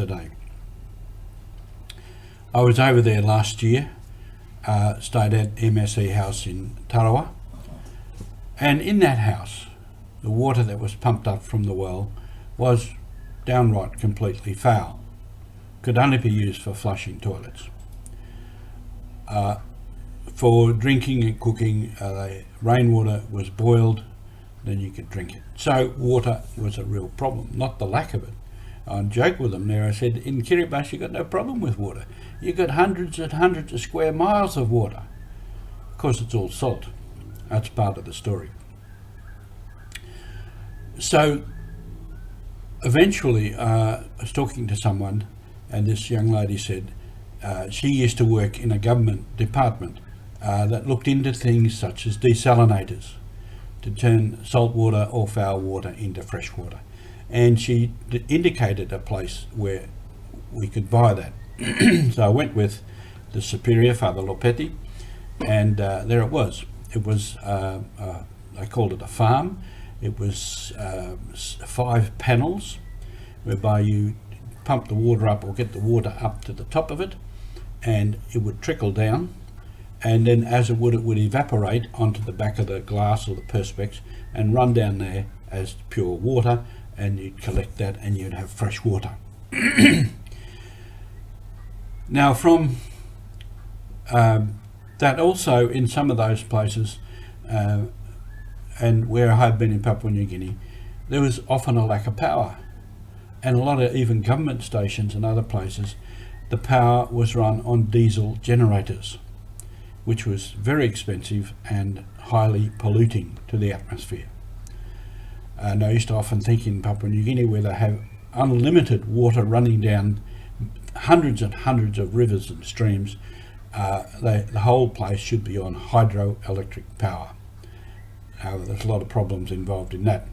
a day. I was over there last year, stayed at MSE House in Tarawa, and in that house, the water that was pumped up from the well was downright completely foul. Could only be used for flushing toilets. For drinking and cooking, rainwater was boiled, then you could drink it. So water was a real problem, not the lack of it. I joked with them there, I said, in Kiribati you've got no problem with water. You've got hundreds and hundreds of square miles of water. Of course it's all salt. That's part of the story. So eventually I was talking to someone, and this young lady said she used to work in a government department that looked into things such as desalinators to turn salt water or foul water into fresh water. And she indicated a place where we could buy that. So I went with the superior, Father Lopetti, and there it was. It was, they called it a farm. It was 5 panels whereby you pump the water up or get the water up to the top of it, and it would trickle down, and then as it would evaporate onto the back of the glass or the perspex and run down there as pure water, and you'd collect that and you'd have fresh water. Now from that also in some of those places, and where I have been in Papua New Guinea, there was often a lack of power, and a lot of even government stations and other places, the power was run on diesel generators, which was very expensive and highly polluting to the atmosphere. And I used to often think in Papua New Guinea, where they have unlimited water running down hundreds and hundreds of rivers and streams, the whole place should be on hydroelectric power. There's a lot of problems involved in that.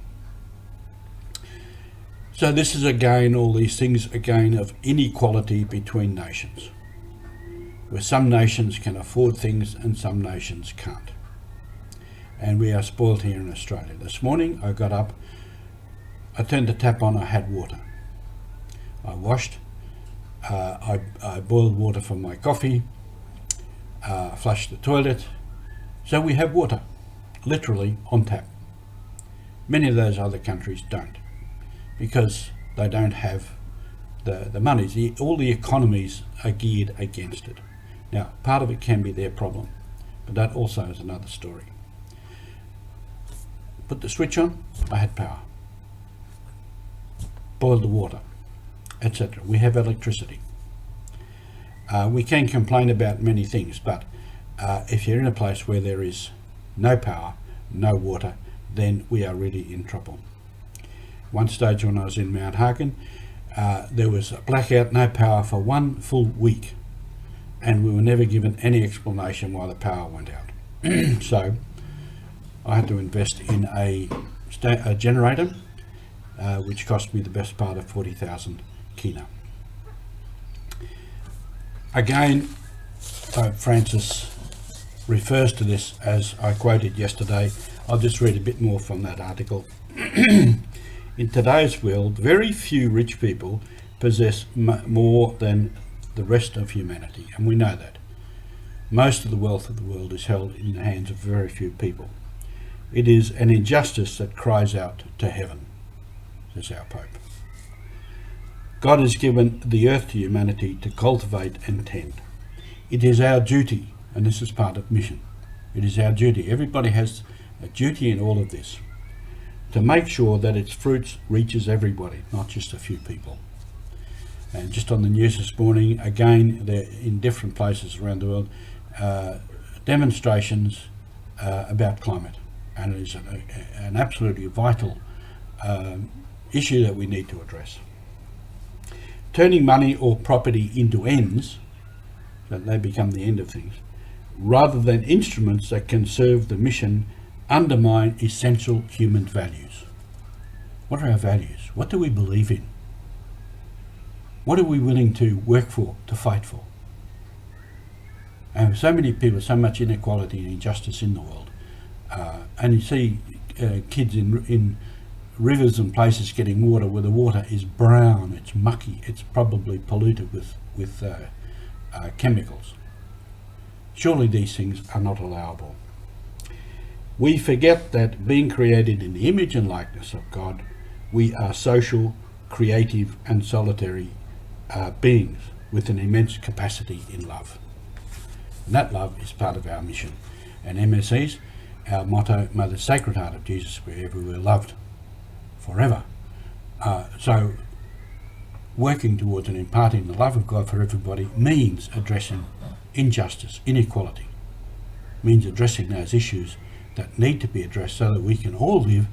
So this is again, all these things again of inequality between nations, where some nations can afford things and some nations can't. And we are spoiled here in Australia. This morning I got up, I turned the tap on, I had water. I washed, I boiled water for my coffee, flushed the toilet. So we have water, literally on tap. Many of those other countries don't, because they don't have the money. All the economies are geared against it. Now, part of it can be their problem, but that also is another story. Put the switch on, I had power. Boiled the water, etc. We have electricity. We can complain about many things, but if you're in a place where there is no power, no water, then we are really in trouble. One stage when I was in Mount Hagen, there was a blackout, no power for 1 full week, and we were never given any explanation why the power went out. So I had to invest in a generator, which cost me the best part of 40,000 kina. Again, Pope Francis refers to this as I quoted yesterday. I'll just read a bit more from that article. In today's world, very few rich people possess more than the rest of humanity, and we know that. Most of the wealth of the world is held in the hands of very few people. It is an injustice that cries out to heaven, says our Pope. God has given the earth to humanity to cultivate and tend. It is our duty, and this is part of mission. It is our duty. Everybody has a duty in all of this, to make sure that its fruits reaches everybody, not just a few people. And just on the news this morning, again, they're in different places around the world, demonstrations about climate. And it is an absolutely vital issue that we need to address. Turning money or property into ends, that they become the end of things, rather than instruments that can serve the mission, undermine essential human values. What are our values? What do we believe in? What are we willing to work for, to fight for? And so many people, so much inequality and injustice in the world. And you see kids in rivers and places getting water where the water is brown, it's mucky, it's probably polluted with chemicals. Surely these things are not allowable. We forget that being created in the image and likeness of God, we are social, creative and solitary beings with an immense capacity in love. And that love is part of our mission. And MSEs, our motto, May the Sacred Heart of Jesus be everywhere loved forever. So working towards and imparting the love of God for everybody means addressing injustice, inequality, means addressing those issues that need to be addressed so that we can all live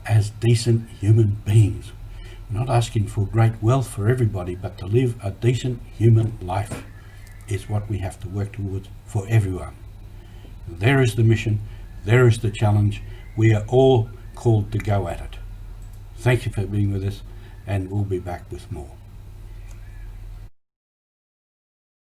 as decent human beings. We're not asking for great wealth for everybody, but to live a decent human life is what we have to work towards for everyone. There is the mission, there is the challenge. We are all called to go at it. Thank you for being with us, and we'll be back with more.